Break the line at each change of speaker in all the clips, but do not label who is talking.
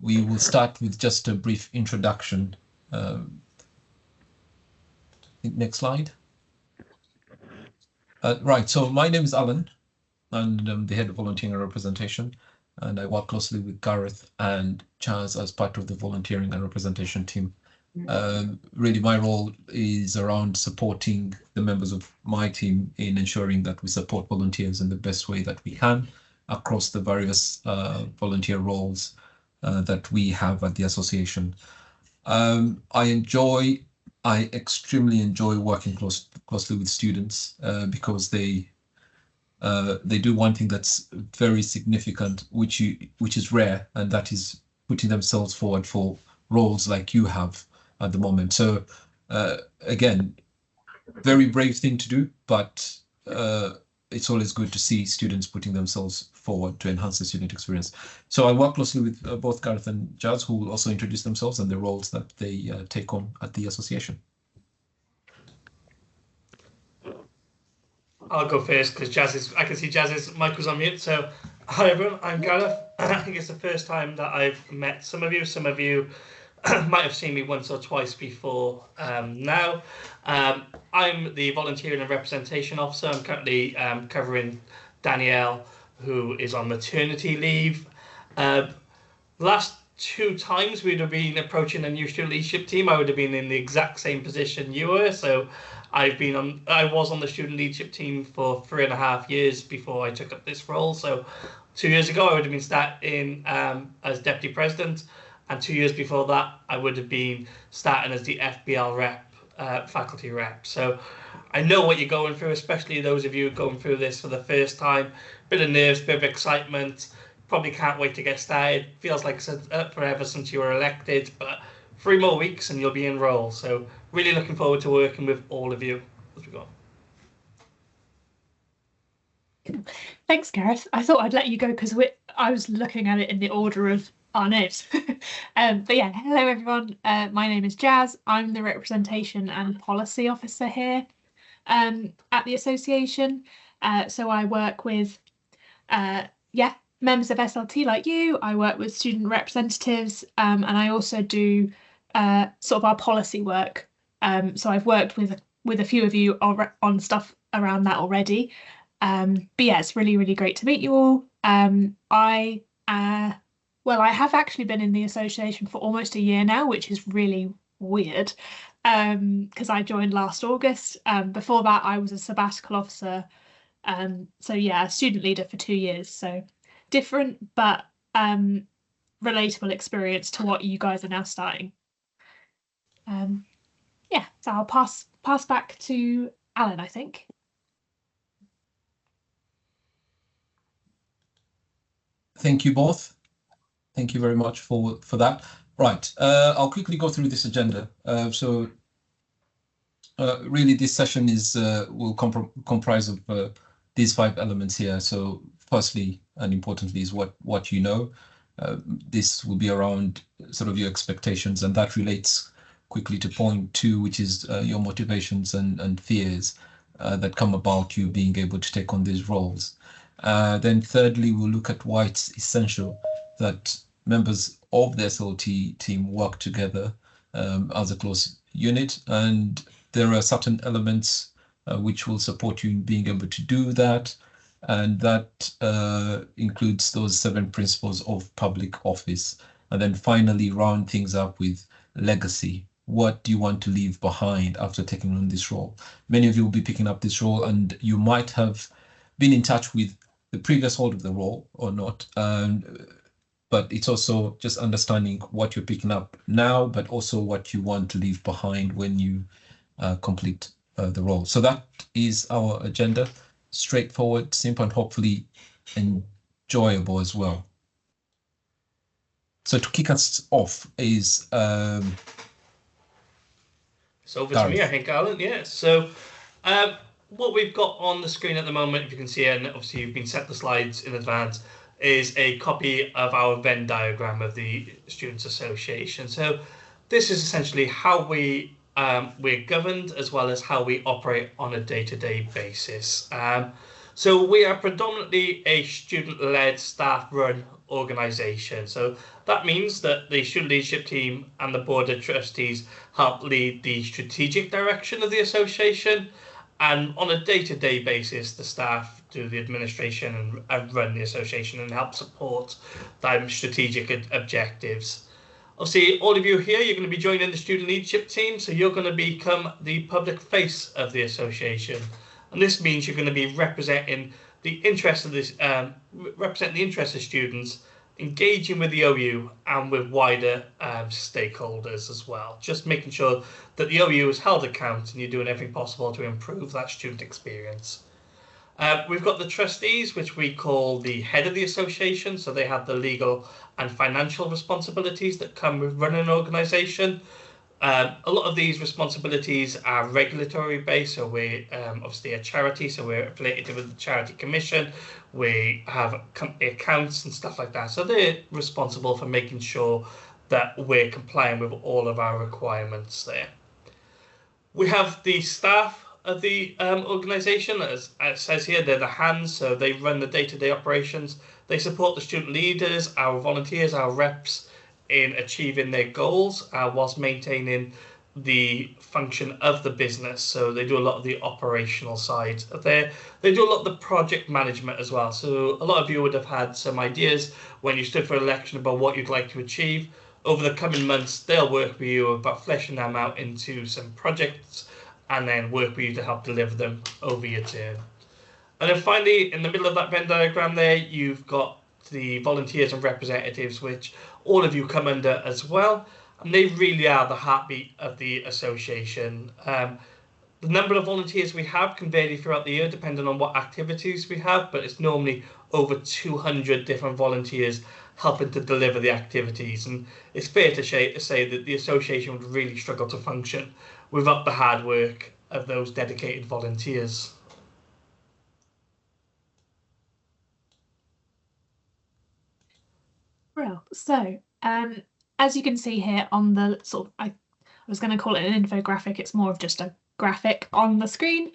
we will start with just a brief introduction. Next slide. Right, so my name is Alan, and I'm the head of volunteering and representation, and I work closely with Gareth and Chaz as part of the volunteering and representation team. Really, my role is around supporting the members of my team in ensuring that we support volunteers in the best way that we can across the various volunteer roles that we have at the association. I extremely enjoy working closely with students because they do one thing that's very significant, which is rare, and that is putting themselves forward for roles like you have at the moment. So again, very brave thing to do, but it's always good to see students putting themselves forward to enhance the student experience. So I work closely with both Gareth and Jazz, who will also introduce themselves and the roles that they take on at the association.
I'll go first because I can see Jazz's mic was on mute. So, hi everyone, I'm Gareth. I think it's the first time that I've met some of you. Some of you might have seen me once or twice before now. I'm the volunteering and representation officer. I'm currently covering Danielle, who is on maternity leave. Last 2 times we'd have been approaching a new student leadership team, I would have been in the exact same position you were. So I was on the student leadership team for 3.5 years before I took up this role. So 2 years ago, I would have been starting as deputy president. And 2 years before that, I would have been starting as the FBL rep, faculty rep. So I know what you're going through, especially those of you going through this for the first time. Bit of nerves, bit of excitement. Probably can't wait to get started. Feels like it's forever since you were elected, but 3 more weeks and you'll be enrolled. So really looking forward to working with all of you as we go.
Thanks, Gareth. I thought I'd let you go because I was looking at it in the order of our names. But yeah, hello everyone. My name is Jazz. I'm the representation and policy officer here at the association. So I work with members of SLT like you. I work with student representatives, and I also do sort of our policy work. So I've worked with a few of you on stuff around that already. But yeah, it's really, really great to meet you all. I have actually been in the association for almost a year now, which is really weird because I joined last August. Before that, I was a sabbatical officer. So yeah, student leader for 2 years. So different, but relatable experience to what you guys are now starting. Yeah, so I'll pass back to Alan, I think.
Thank you both. Thank you very much for that. Right, I'll quickly go through this agenda. Really, this session will comprise of these 5 elements here. So firstly, and importantly, is what you know. This will be around sort of your expectations, and that relates quickly to point 2, which is your motivations and fears that come about you being able to take on these roles. Then thirdly, we'll look at why it's essential that members of the SLT team work together as a close unit, and there are certain elements which will support you in being able to do that, and that includes those 7 principles of public office. And then finally round things up with legacy. What do you want to leave behind after taking on this role? Many of you will be picking up this role, and you might have been in touch with the previous holder of the role or not. But it's also just understanding what you're picking up now, but also what you want to leave behind when you complete the role. So that is our agenda. Straightforward, simple, and hopefully enjoyable as well. So to kick us off is
it's over to me, I think, Alan. Yeah. So what we've got on the screen at the moment, if you can see, and obviously you've been sent the slides in advance, is a copy of our Venn diagram of the Students' Association. So this is essentially how we're governed, as well as how we operate on a day-to-day basis. So we are predominantly a student-led, staff-run organisation. So that means that the student leadership team and the board of trustees help lead the strategic direction of the association, and on a day-to-day basis, the staff do the administration and run the association and help support their strategic objectives. Obviously, all of you here, you're going to be joining the student leadership team, so you're going to become the public face of the association. And this means you're going to be representing the interests of this, representing the interests of students, engaging with the OU and with wider stakeholders as well. Just making sure that the OU is held account and you're doing everything possible to improve that student experience. We've got the trustees, which we call the head of the association. So they have the legal and financial responsibilities that come with running an organisation. A lot of these responsibilities are regulatory based, so we're obviously a charity, so we're affiliated with the Charity Commission. We have company accounts and stuff like that, so they're responsible for making sure that we're complying with all of our requirements there. We have the staff of the organisation, as it says here, they're the hands, so they run the day-to-day operations. They support the student leaders, our volunteers, our reps, in achieving their goals whilst maintaining the function of the business. So they do a lot of the operational side of there. They do a lot of the project management as well. So a lot of you would have had some ideas when you stood for election about what you'd like to achieve. Over the coming months, they'll work with you about fleshing them out into some projects and then work with you to help deliver them over your term. And then finally, in the middle of that Venn diagram there, you've got the volunteers and representatives, which all of you come under as well, and they really are the heartbeat of the association. The number of volunteers we have can vary throughout the year depending on what activities we have, but it's normally over 200 different volunteers helping to deliver the activities, and it's fair to say that the association would really struggle to function without the hard work of those dedicated volunteers.
Well, so as you can see here on the sort of, I was going to call it an infographic, it's more of just a graphic on the screen.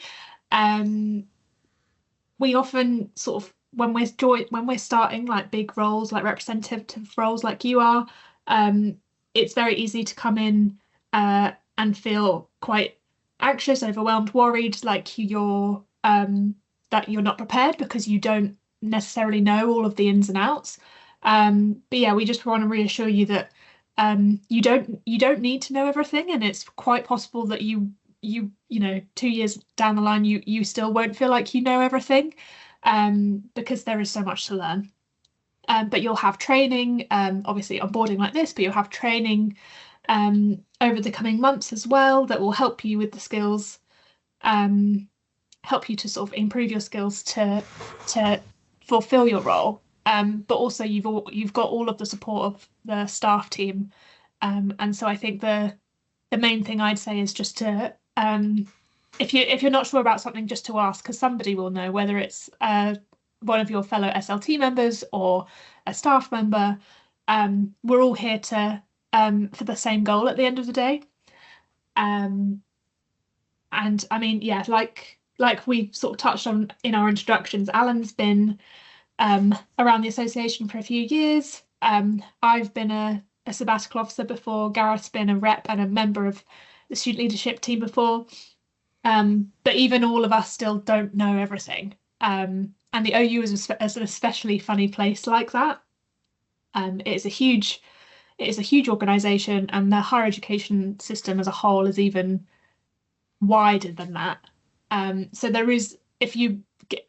We often sort of, when we're starting like big roles, like representative roles like you are, it's very easy to come in and feel quite anxious, overwhelmed, worried, like you're that you're not prepared because you don't necessarily know all of the ins and outs. But yeah, we just want to reassure you that you don't need to know everything, and it's quite possible that you know 2 years down the line you still won't feel like you know everything, because there is so much to learn. But you'll have training, obviously onboarding like this, but you'll have training over the coming months as well that will help you with the skills, help you to sort of improve your skills to fulfill your role. But also you've got all of the support of the staff team, and so I think the main thing I'd say is just to if you're not sure about something, just to ask, because somebody will know, whether it's one of your fellow SLT members or a staff member. We're all here to for the same goal at the end of the day. And I mean, yeah, like we sort of touched on in our introductions, Alan's been around the association for a few years. I've been a sabbatical officer before. Gareth's been a rep and a member of the student leadership team before. But even all of us still don't know everything. And the OU is an especially funny place like that. It is a huge organisation, and the higher education system as a whole is even wider than that. So there is, if you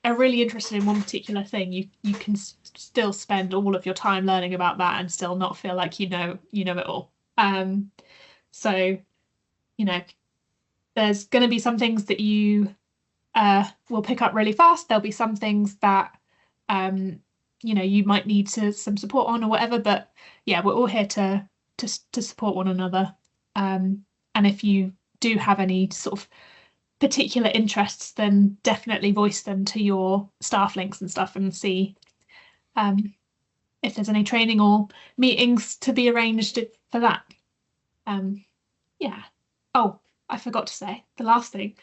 are really interested in one particular thing, you can still spend all of your time learning about that and still not feel like you know it all. So there's going to be some things that you will pick up really fast. There'll be some things that you might need some support on or whatever, but yeah, we're all here to support one another. And if you do have any sort of particular interests, then definitely voice them to your staff links and stuff, and see if there's any training or meetings to be arranged for that. Yeah. Oh, I forgot to say, the last thing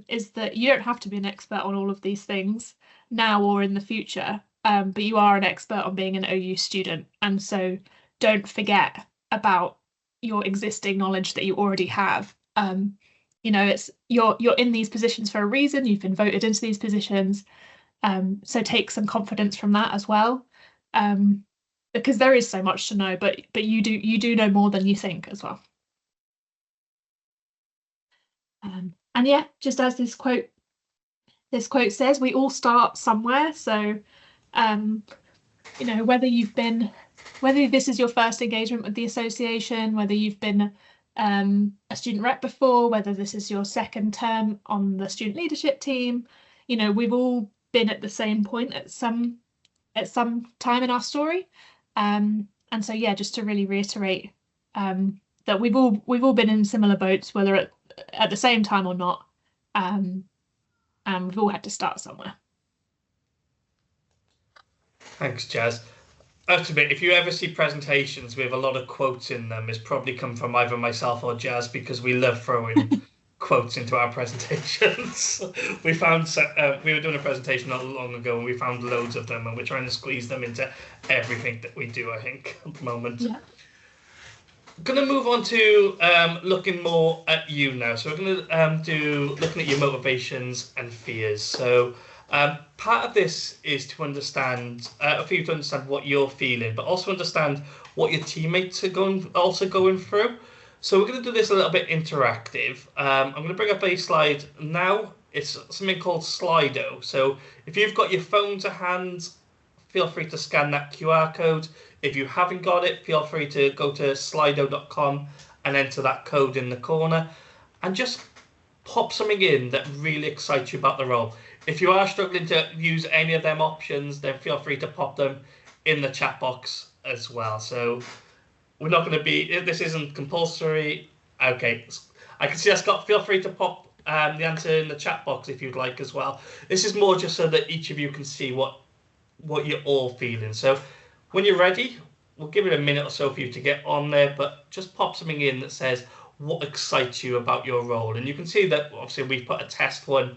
is that you don't have to be an expert on all of these things now or in the future. but you are an expert on being an OU student, and so don't forget about your existing knowledge that you already have. It's you're in these positions for a reason. You've been voted into these positions, so take some confidence from that as well, because there is so much to know. But you do know more than you think as well. And yeah, just as this quote says, we all start somewhere. So, whether this is your first engagement with the association, whether you've been a student rep before, whether this is your second term on the student leadership team, we've all been at the same point at some time in our story. And so, yeah, just to really reiterate that we've all been in similar boats, whether at the same time or not, and we've all had to start somewhere.
Thanks, Jazz. I have to admit, if you ever see presentations with a lot of quotes in them, it's probably come from either myself or Jazz, because we love throwing quotes into our presentations. We were doing a presentation not long ago, and we found loads of them, and we're trying to squeeze them into everything that we do, I think, at the moment.
Yeah.
Going to move on to looking more at you now. So we're going to do looking at your motivations and fears. So part of this is to understand, for you to understand what you're feeling, but also understand what your teammates are going through. So we're going to do this a little bit interactive. I'm going to bring up a slide now. It's something called Slido. So if you've got your phone to hand, feel free to scan that QR code. If you haven't got it, feel free to go to slido.com and enter that code in the corner and just pop something in that really excites you about the role. If you are struggling to use any of them options, then feel free to pop them in the chat box as well. So we're not going to be, this isn't compulsory. Okay, I can see Scott, feel free to pop the answer in the chat box if you'd like as well. This is more just so that each of you can see what you're all feeling. So when you're ready, we'll give it a minute or so for you to get on there, but just pop something in that says what excites you about your role. And you can see that obviously we put a test one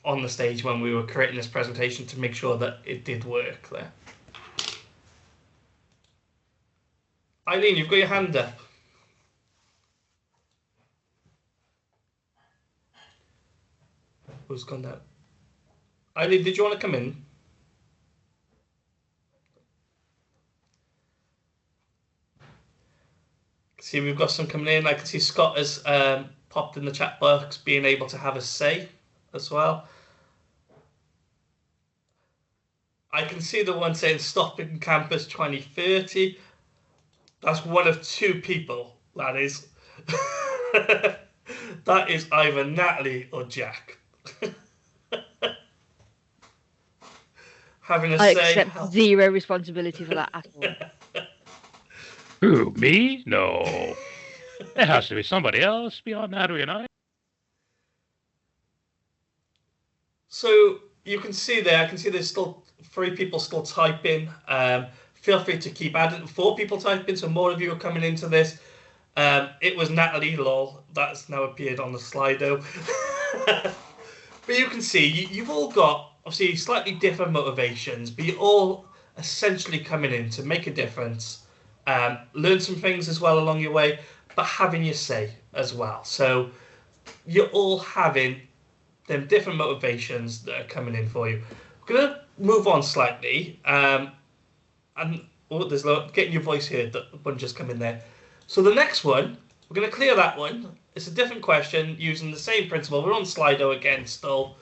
on the stage when we were creating this presentation to make sure that it did work there. Eileen, you've got your hand up. Who's gone down? Eileen, did you want to come in? See, we've got some coming in. I can see Scott has popped in the chat box, being able to have a say as well. I can see the one saying stopping campus 2030. That's one of two people, that is. That is either Natalie or Jack. Having a
I
say.
accept zero responsibility for that at all.
Who, me? No. There has to be somebody else beyond Natalie and I.
So you can see there, I can see there's still 3 people still typing. Feel free to keep adding. 4 people typing, so more of you are coming into this. It was Natalie, lol. That's now appeared on the Slido. But you can see, you've all got, obviously, slightly different motivations, but you're all essentially coming in to make a difference, learn some things as well along your way, but having your say as well. So you're all having them different motivations that are coming in for you. We're going to move on slightly. There's getting your voice here, that one just come in there. So the next one, we're going to clear that one. It's a different question using the same principle. We're on Slido again still.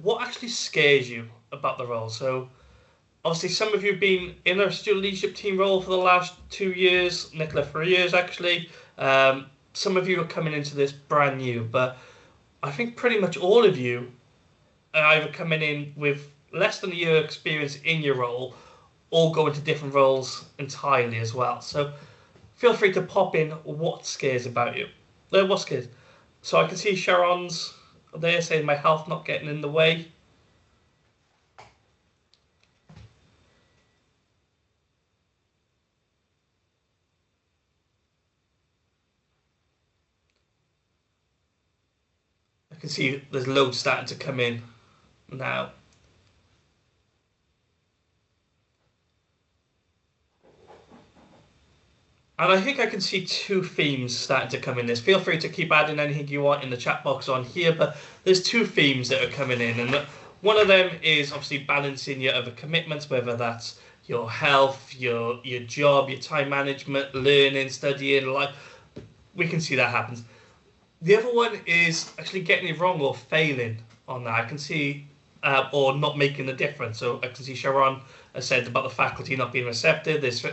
What actually scares you about the role? So obviously some of you have been in a student leadership team role for the last 2 years, Nicola 3 years actually. Some of you are coming into this brand new, but I think pretty much all of you are either coming in with less than a year experience in your role or go into different roles entirely as well. So feel free to pop in what scares about you. What scares? So I can see Sharon's there saying my health not getting in the way. I can see there's loads starting to come in now. And I think I can see two themes starting to come in this. Feel free to keep adding anything you want in the chat box on here, but there's two themes that are coming in. And one of them is obviously balancing your other commitments, whether that's your health, your job, your time management, learning, studying, life. We can see that happens. The other one is actually getting it wrong or failing on that. I can see, or not making the difference. So I can see Sharon has said about the faculty not being receptive. There's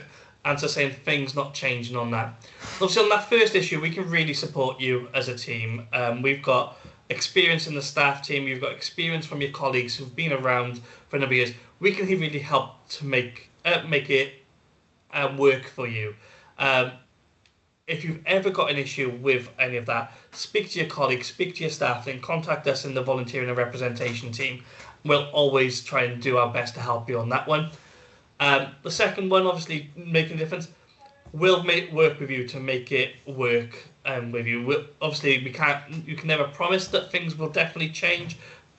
answer saying things not changing on that. Obviously, on that first issue, we can really support you as a team. We've got experience in the staff team. You've got experience from your colleagues who've been around for a number of years. We can really help to make it work for you. If you've ever got an issue with any of that, speak to your colleagues, speak to your staff, then contact us in the volunteering and representation team. We'll always try and do our best to help you on that one. The second one, obviously, making a difference. We'll work with you to make it work with you. Obviously, you can never promise that things will definitely change,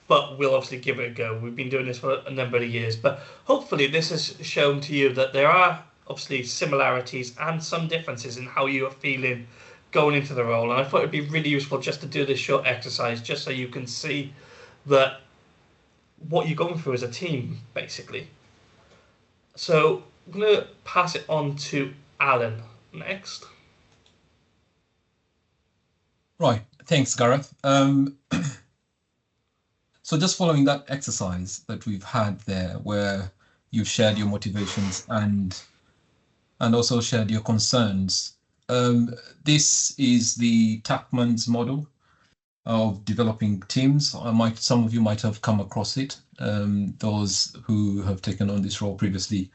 but we'll obviously give it a go. We've been doing this for a number of years, but hopefully this has shown to you that there are obviously similarities and some differences in how you are feeling going into the role. And I thought it'd be really useful just to do this short exercise, just so you can see that what you're going through as a team, basically. So I'm going to pass it on to Alan next.
Right, thanks, Gareth. So just following that exercise that we've had there, where you've shared your motivations and also shared your concerns, this is the Tachman's model of developing teams. Some of you might have come across it. Those who have taken on this role previously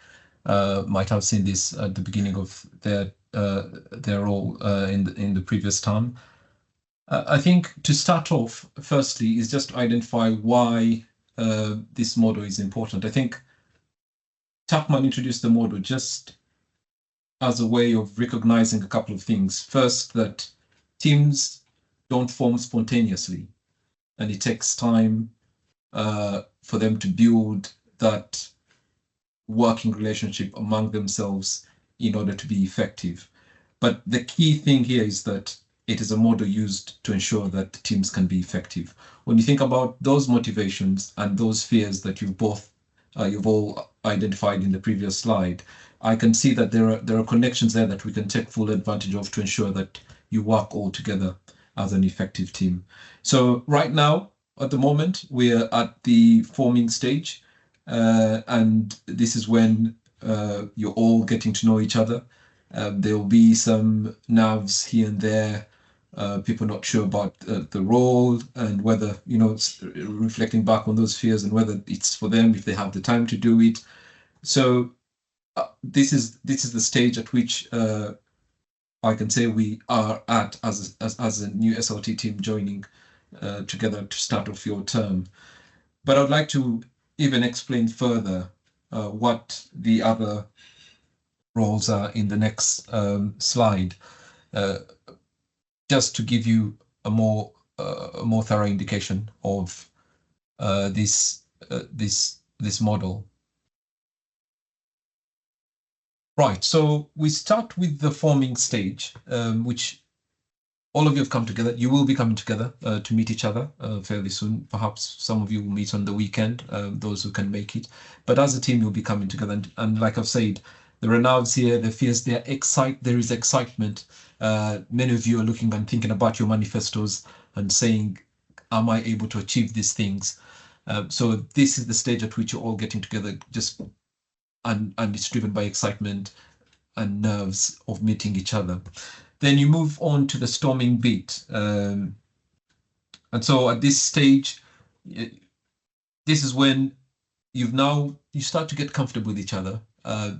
might have seen this at the beginning of their role in the previous term. I think to start off, firstly, is just to identify why this model is important. I think Tachman introduced the model just as a way of recognizing a couple of things. First, that teams don't form spontaneously, and it takes time for them to build that working relationship among themselves in order to be effective. But the key thing here is that it is a model used to ensure that teams can be effective. When you think about those motivations and those fears that you've all identified in the previous slide, I can see that there are connections there that we can take full advantage of to ensure that you work all together as an effective team. So right now, at the moment, we're at the forming stage, and this is when you're all getting to know each other. There will be some nerves here and there, people not sure about the role and whether, reflecting back on those fears and whether it's for them, if they have the time to do it. So this is the stage at which I can say we are at as a new SLT team joining together to start off your term. But I'd like to even explain further what the other roles are in the next slide, just to give you a more thorough indication of this model. Right, so we start with the forming stage, which all of you have come together. You will be coming together to meet each other fairly soon. Perhaps some of you will meet on the weekend, those who can make it. But as a team, you'll be coming together. And like I've said, there are nerves here, there are fears, there is excitement. Many of you are looking and thinking about your manifestos and saying, am I able to achieve these things? So this is the stage at which you're all getting together, and it's driven by excitement and nerves of meeting each other. Then you move on to the storming bit. And so at this stage, this is when you start to get comfortable with each other.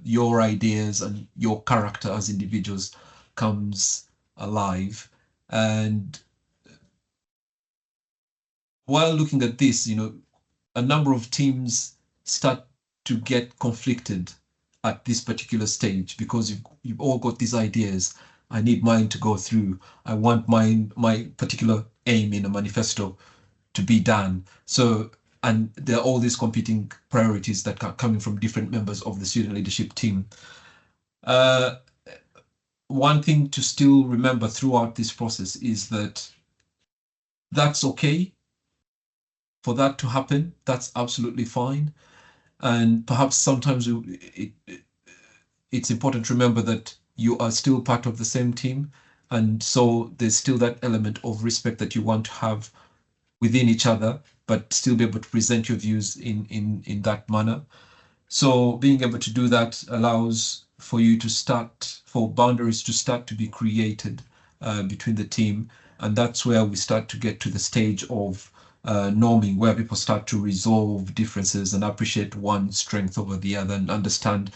Your ideas and your character as individuals comes alive. And while looking at this, a number of teams start to get conflicted at this particular stage, because you've all got these ideas. I need mine to go through. I want my particular aim in a manifesto to be done. So, and there are all these competing priorities that are coming from different members of the student leadership team. one thing to still remember throughout this process is that that's okay for that to happen. That's absolutely fine. And perhaps sometimes it's important to remember that you are still part of the same team. And so there's still that element of respect that you want to have within each other, but still be able to present your views in that manner. So being able to do that allows for you to start, for boundaries to start to be created between the team. And that's where we start to get to the stage of norming, where people start to resolve differences and appreciate one strength over the other and understand,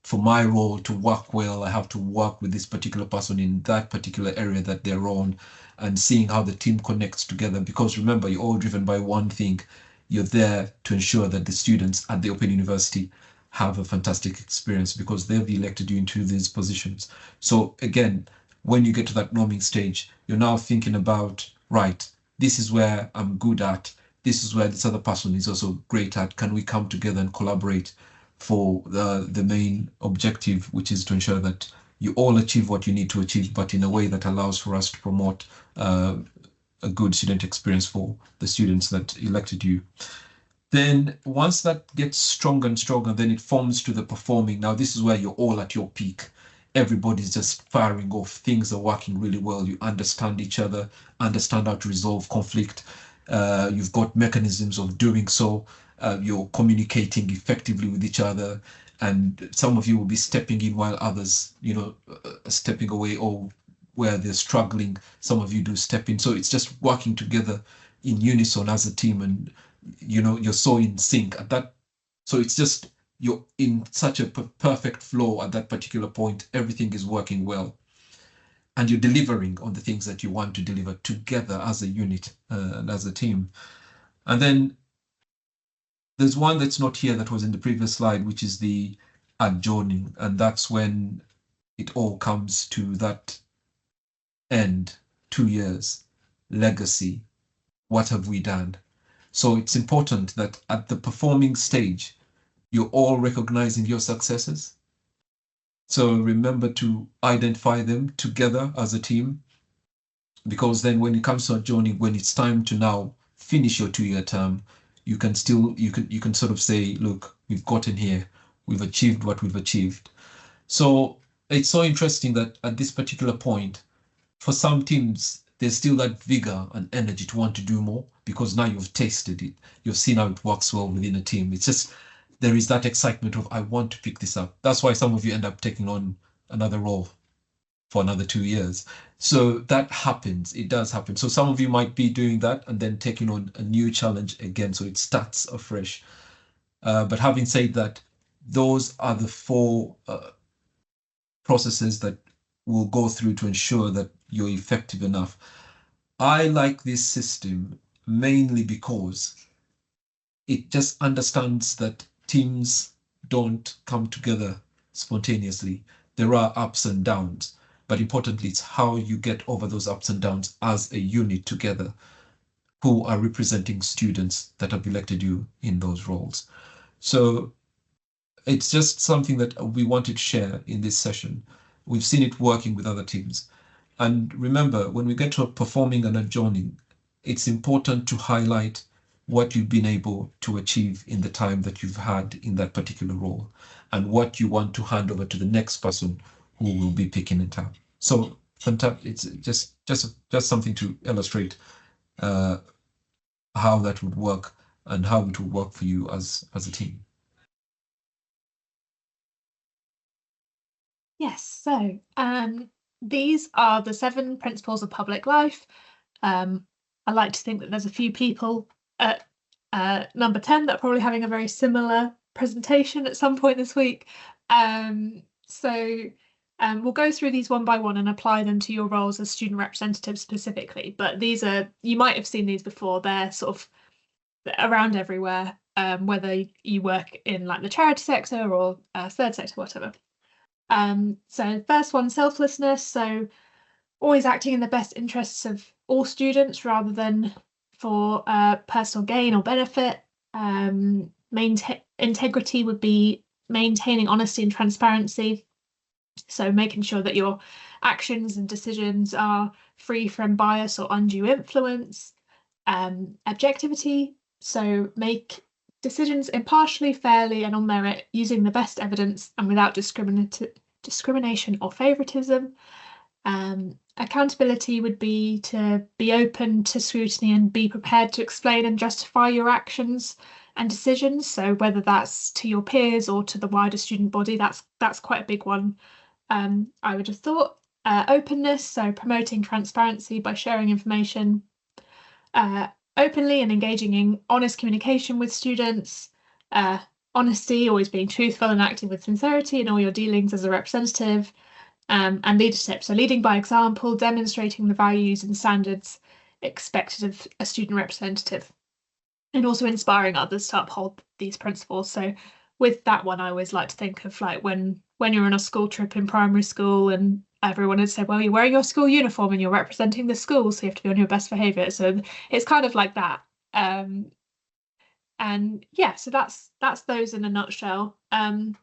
for my role to work well, I have to work with this particular person in that particular area that they're on, and seeing how the team connects together. Because remember, you're all driven by one thing. You're there to ensure that the students at the Open University have a fantastic experience because they've elected you into these positions. So again, when you get to that norming stage, you're now thinking about, right, this is where I'm good at. This is where this other person is also great at. Can we come together and collaborate for the main objective, which is to ensure that you all achieve what you need to achieve, but in a way that allows for us to promote a good student experience for the students that elected you. Then once that gets stronger and stronger, then it forms to the performing. Now, this is where you're all at your peak. Everybody's just firing off. Things are working really well. You understand each other, understand how to resolve conflict. You've got mechanisms of doing so. You're communicating effectively with each other. And some of you will be stepping in while others, stepping away, or where they're struggling, some of you do step in. So it's just working together in unison as a team, and you're so in sync at that. So it's just, you're in such a perfect flow at that particular point. Everything is working well, and you're delivering on the things that you want to deliver together as a unit and as a team. And then there's one that's not here that was in the previous slide, which is the adjourning. And that's when it all comes to that end, 2 years, legacy. What have we done? So it's important that at the performing stage, you're all recognizing your successes. So remember to identify them together as a team, because then when it comes to adjourning, when it's time to now finish your 2-year term, you can sort of say, look, we've gotten here, we've achieved what we've achieved. So it's so interesting that at this particular point, for some teams, there's still that vigor and energy to want to do more, because now you've tasted it, you've seen how it works well within a team. It's just, there is that excitement of, I want to pick this up. That's why some of you end up taking on another role for another 2 years. So that happens, it does happen. So some of you might be doing that and then taking on a new challenge again, so it starts afresh. But having said that, those are the 4 processes that we'll go through to ensure that you're effective enough. I like this system mainly because it just understands that teams don't come together spontaneously. There are ups and downs, but importantly, it's how you get over those ups and downs as a unit together, who are representing students that have elected you in those roles. So it's just something that we wanted to share in this session. We've seen it working with other teams. And remember, when we get to performing and adjourning, it's important to highlight what you've been able to achieve in the time that you've had in that particular role, and what you want to hand over to the next person who will be picking it up. So fantastic. It's just something to illustrate how that would work and how it would work for you as a team.
Yes, so these are the 7 principles of public life. I like to think that there's a few people at number 10 that are probably having a very similar presentation at some point this week. We'll go through these one by one and apply them to your roles as student representatives specifically. But these are, you might have seen these before, they're sort of around everywhere, whether you work in like the charity sector or third sector, whatever. So first one, selflessness. So always acting in the best interests of all students rather than for personal gain or benefit. Integrity would be maintaining honesty and transparency. So making sure that you're actions and decisions are free from bias or undue influence. Objectivity, so make decisions impartially, fairly, and on merit, using the best evidence and without discrimination or favoritism. Accountability would be to be open to scrutiny and be prepared to explain and justify your actions and decisions. So whether that's to your peers or to the wider student body, that's quite a big one. I would have thought. Openness, so promoting transparency by sharing information openly and engaging in honest communication with students. Honesty, always being truthful and acting with sincerity in all your dealings as a representative. And leadership, so leading by example, demonstrating the values and standards expected of a student representative, and also inspiring others to uphold these principles. So with that one, I always like to think of like when you're on a school trip in primary school and everyone had said, well, you're wearing your school uniform and you're representing the school, so you have to be on your best behaviour. So it's kind of like that. And yeah, so that's those in a nutshell. I'm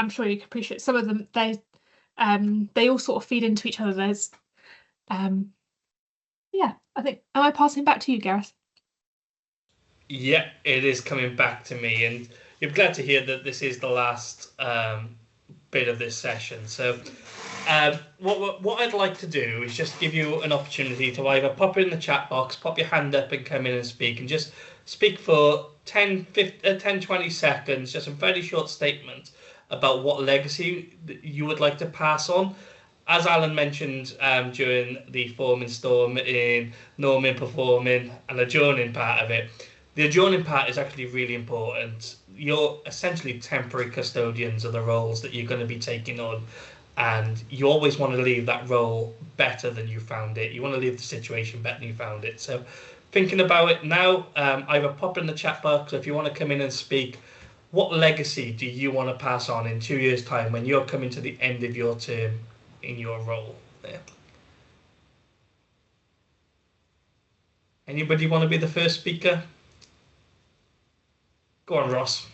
sure you can appreciate some of them. They all sort of feed into each other. There's, yeah, I think, am I passing back to you, Gareth?
Yeah, it is coming back to me, and you're glad to hear that this is the last bit of this session. So what I'd like to do is just give you an opportunity to either pop it in the chat box, pop your hand up and come in and speak, and just speak for 10, 20 seconds, just a very short statement about what legacy you would like to pass on. As Alan mentioned during the forming storm in norming, performing and adjourning part of it, the adjourning part is actually really important. You're essentially temporary custodians of the roles that you're going to be taking on, and you always want to leave that role better than you found it. You want to leave the situation better than you found it. So thinking about it now, either pop in the chat box, or if you want to come in and speak, what legacy do you want to pass on in 2 years' time when you're coming to the end of your term in your role there? Anybody want to be the first speaker? Go on, Ross.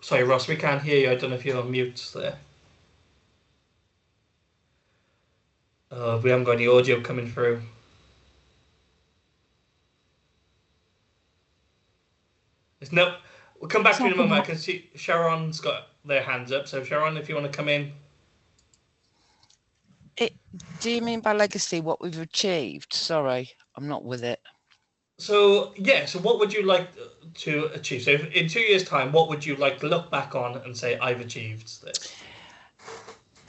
Sorry, Ross, we can't hear you. I don't know if you're on mute there. We haven't got any audio coming through. No, we'll come back to you in a moment. I can see Sharon's got their hands up. So Sharon, if you want to come in.
Do you mean by legacy what we've achieved? Sorry, I'm not with it.
So yeah, so what would you like to achieve? So in 2 years' time, what would you like to look back on and say, I've achieved this?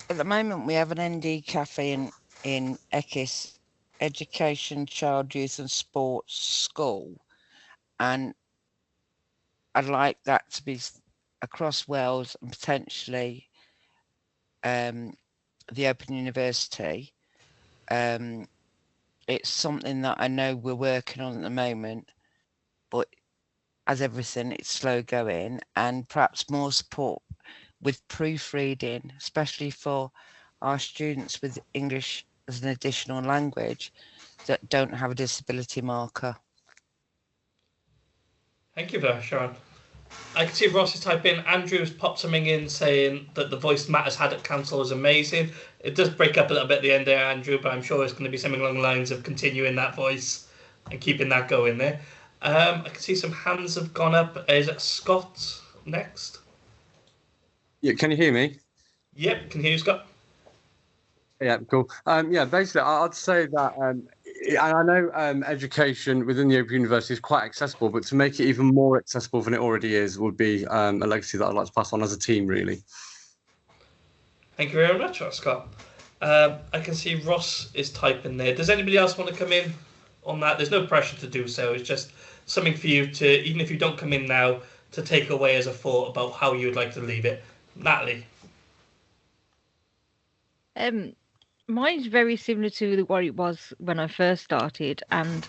At the moment, we have an ND cafe in Ekis, Education, Child, Youth and Sports School, and I'd like that to be across Wales and potentially the Open University. It's something that I know we're working on at the moment, but as everything, it's slow going, and perhaps more support with proofreading, especially for our students with English as an additional language that don't have a disability marker.
Thank you for that, Sharon. I can see Ross is typing. Andrew's popped something in saying that the voice Matt has had at council is amazing. It does break up a little bit at the end there, Andrew, but I'm sure it's going to be something along the lines of continuing that voice and keeping that going there. I can see some hands have gone up. Is it Scott next?
Yeah, can you hear me?
Yep, can hear you, Scott.
Yeah, cool. Yeah, basically, I'd say that I know education within the Open University is quite accessible, but to make it even more accessible than it already is would be a legacy that I'd like to pass on as a team, really. Thank you very much,
Scott. I can see Ross is typing there. Does anybody else want to come in on that? There's no pressure to do so. It's just something for you to, even if you don't come in now, to take away as a thought about how you would like to leave it. Natalie.
Mine's very similar to what it was when I first started, and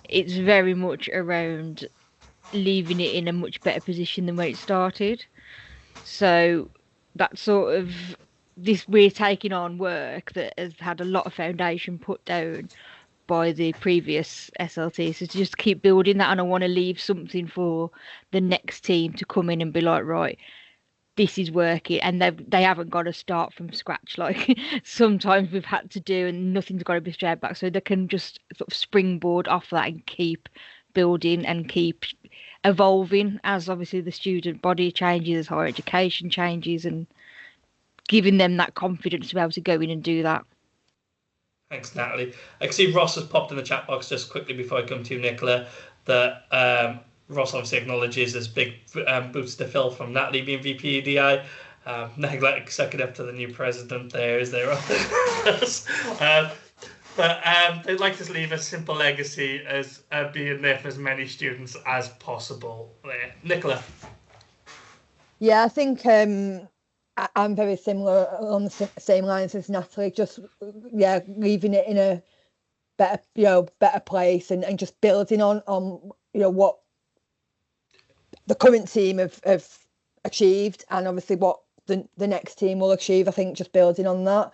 it's very much around leaving it in a much better position than when it started. So that sort of we're taking on work that has had a lot of foundation put down, by the previous SLT. So to just keep building that, and I want to leave something for the next team to come in and be like, right, this is working, and they haven't got to start from scratch like sometimes we've had to do, and nothing's got to be straight back, so they can just sort of springboard off that and keep building and keep evolving as obviously the student body changes, as higher education changes, and giving them that confidence to be able to go in and do that.
Thanks, Natalie. I can see Ross has popped in the chat box just quickly before I come to you, Nicola, that Ross obviously acknowledges there's big boots to fill from Natalie being VP EDI. Negla executive to the new president there, is there? But they'd like to leave a simple legacy as being there for as many students as possible there. Nicola?
Yeah, I think I'm very similar on the same lines as Natalie. Just, yeah, leaving it in a better place and just building on what the current team have achieved, and obviously what the next team will achieve. I think just building on that,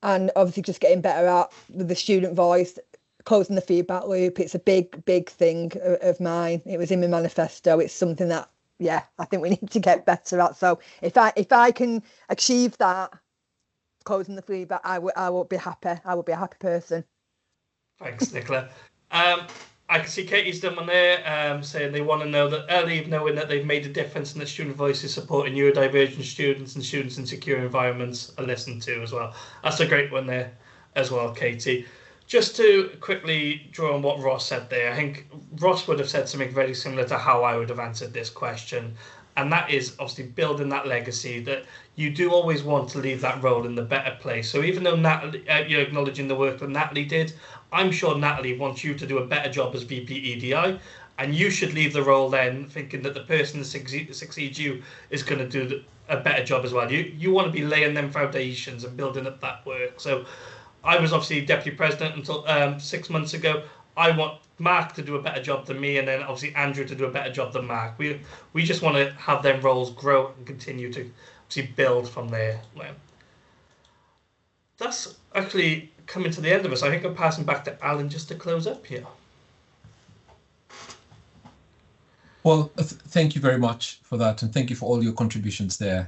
and obviously just getting better at with the student voice, closing the feedback loop. It's a big thing of mine. It was in my manifesto. It's something that, yeah, I think we need to get better at. So if I can achieve that, closing the feedback, I will be happy. I will be a happy person.
Thanks, Nicola. I can see Katie's done one there, saying they want to know that leave knowing that they've made a difference and that student voices supporting neurodivergent students and students in secure environments are listened to as well. That's a great one there as well, Katie. Just to quickly draw on what Ross said there, I think Ross would have said something very similar to how I would have answered this question. And that is obviously building that legacy, that you do always want to leave that role in the better place. So even though Natalie, you're acknowledging the work that Natalie did, I'm sure Natalie wants you to do a better job as VP EDI, and you should leave the role then thinking that the person that succeeds you is going to do a better job as well. You want to be laying them foundations and building up that work. So I was obviously deputy president until 6 months ago. I want Mark to do a better job than me, and then obviously Andrew to do a better job than Mark. We just want to have them roles grow and continue to obviously build from there. That's actually coming to the end of us. I think I'm passing back to Alan just to close up here.
Well, thank you very much for that, and thank you for all your contributions there.